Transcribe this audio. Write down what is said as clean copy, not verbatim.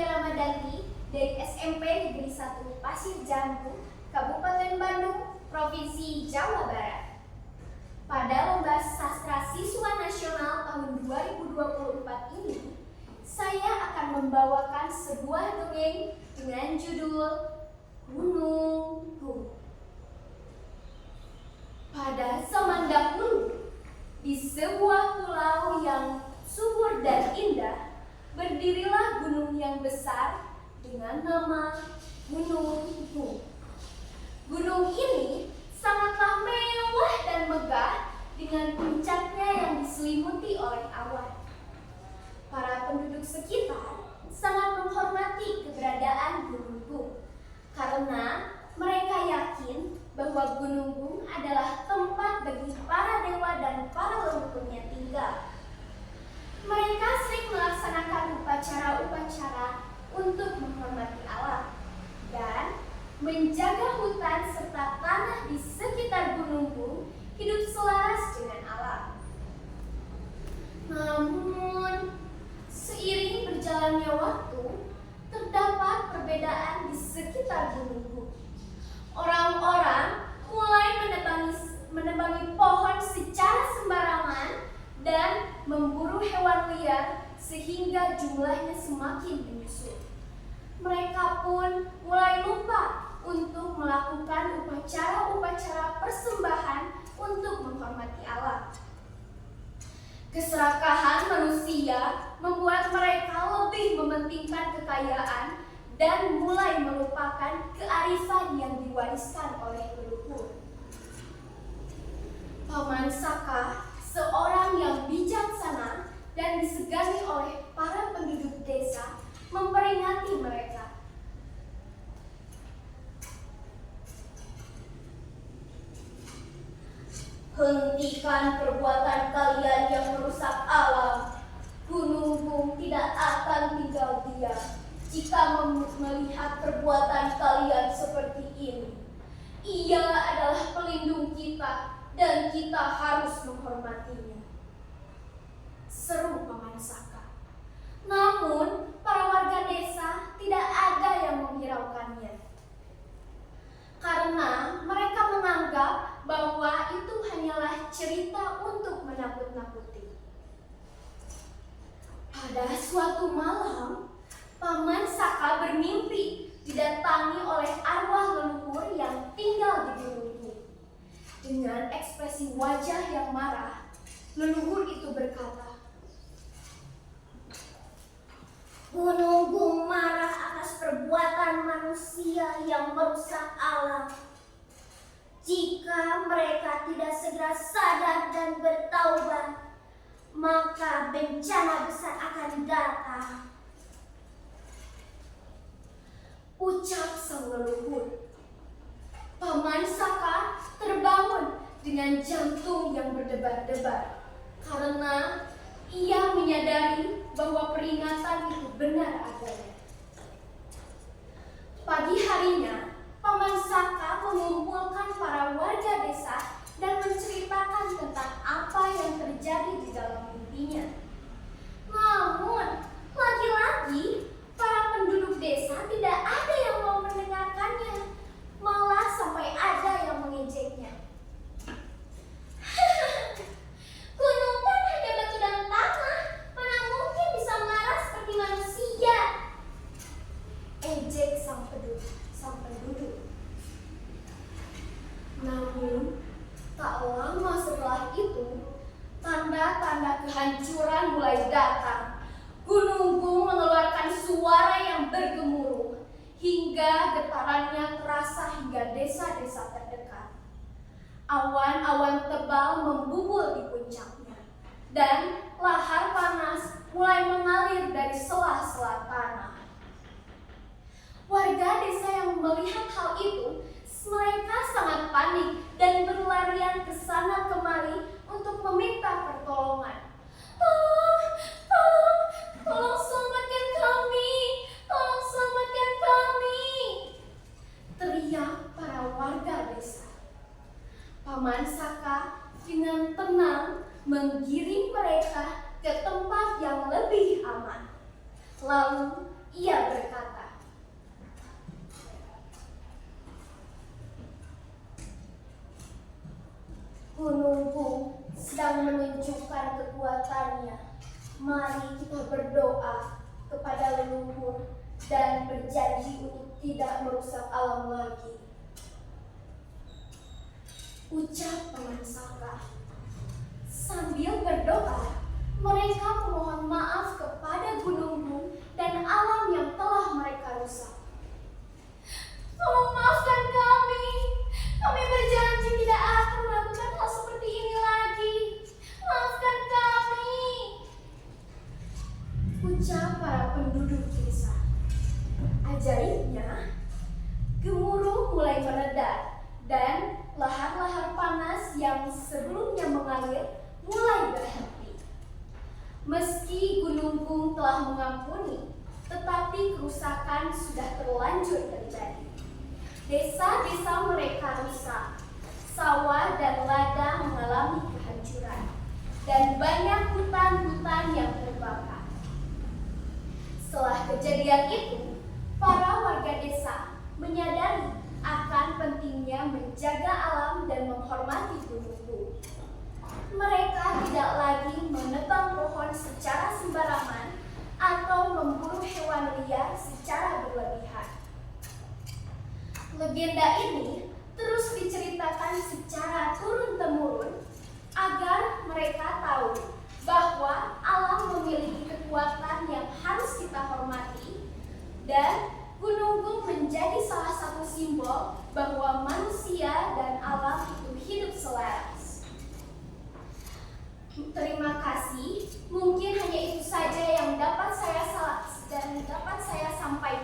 Tia Ramadhani dari SMP Negeri 1 Pasir Jambu, Kabupaten Bandung, Provinsi Jawa Barat. Pada Lomba Sastra Siswa Nasional tahun 2024 ini, saya akan membawakan sebuah dongeng dengan judul Gunung Gung. Pada zaman dahulu, di sebuah pulau yang subur dan indah, berdirilah gunung yang besar dengan nama Gunung Gung. Gunung ini sangatlah mewah dan megah dengan puncaknya yang diselimuti oleh awan. Para penduduk sekitar sangat menghormati keberadaan Gunung Gung karena mereka yakin bahwa Gunung Gung adalah tempat bagi para dewa dan para leluhurnya tinggal. Mereka sering melaksanakan upacara-upacara untuk menghormati alam dan menjaga hutan serta tanah di sekitar Gunung Gung hidup selaras dengan alam. Namun, seiring berjalannya waktu, terdapat perbedaan di sekitar Gunung Gung. Orang-orang mulai menebangi pohon secara sembarangan dan memburu hewan liar sehingga jumlahnya semakin menyusut. Mereka pun mulai lupa untuk melakukan upacara-upacara persembahan untuk menghormati alam. Keserakahan manusia membuat mereka lebih mementingkan kekayaan dan mulai melupakan kearifan yang diwariskan oleh leluhur. Paman Saka, seorang yang bijaksana dan disegani oleh para penduduk desa, memperingati mereka. Hentikan perbuatan kalian yang merusak alam. Gunung Gung tidak akan tinggal diam jika melihat perbuatan kalian seperti ini. Ia adalah pelindung kita dan kita harus menghormatinya, seru Paman Saka. Namun, para warga desa tidak ada yang menghiraukannya karena mereka menganggap bahwa itu hanyalah cerita untuk menakut-nakuti. Pada suatu malam, Paman Saka bermimpi didatangi oleh arwah leluhur yang tinggal di Gunung Gung. Dengan ekspresi wajah yang marah, leluhur itu berkata, "Gunung Gung marah atas perbuatan manusia yang merusak alam. Jika mereka tidak segera sadar dan bertaubat, maka bencana besar akan datang." Ucap sang leluhur. Paman Saka terbangun dengan jantung yang berdebar-debar karena ia menyadari bahwa peringatan itu benar adanya. Pagi harinya, Paman Saka mengumpulkan para warga desa dan menceritakan tentang apa yang terjadi di dalam mimpinya. Namun, lagi-lagi para penduduk desa tidak ada yang mau mendengarkannya, malah sampai ada yang mengejeknya. "Gunung kan hanya batu dan tanah, mana mungkin bisa marah seperti manusia?" ejek sang penduduk. Namun, tak lama setelah itu, tanda-tanda kehancuran mulai datang. Gunung Gung mengeluarkan suara yang bergemuruh hingga getarannya terasa hingga desa-desa terdekat. Awan-awan tebal membubul di puncaknya dan lahar panas mulai mengalir dari sela-sela tanah. Warga desa yang melihat hal itu, mereka sangat panik dan berlarian ke sana kemari untuk meminta pertolongan. Tolong selamatkan kami! Tolong selamatkan kami!" teriak para warga desa. Paman Saka dengan tenang menggiring mereka ke tempat yang lebih aman. Lalu ia berkata, "Gunungku sedang menunjukkan kekuatannya. Mari kita berdoa kepada leluhur dan berjanji untuk tidak merusak alam lagi," ucap Paman Saka. Sambil berdoa, mereka memohon maaf kepada gunung dan alam yang telah mereka rusak. "Tolong maafkan kami. Kami berjanji tidak akan melakukan hal seperti ini lagi. Maafkan kami," ucap para penduduk desa. Ajaibnya, gemuruh mulai mereda dan lahar-lahar panas yang sebelumnya mengalir mulai berhenti. Meski Gunung Gung telah mengampuni, tetapi kerusakan sudah terlanjur terjadi. Desa-desa mereka rusak, sawah dan ladang mengalami kehancuran, dan banyak hutan-hutan yang terbakar. Setelah kejadian itu, para warga desa menyadari akan pentingnya menjaga alam dan menghormati Gunung Gung. Mereka tidak lagi menebang pohon secara sembarangan atau memburu hewan liar secara berlebihan. Legenda ini terus diceritakan secara turun-temurun agar mereka tahu bahwa alam memiliki kekuatan yang harus kita hormati, dan Gunung Gung menjadi salah satu simbol bahwa manusia dan alam itu hidup selaras. Terima kasih. Mungkin hanya itu saja yang dapat saya sampaikan.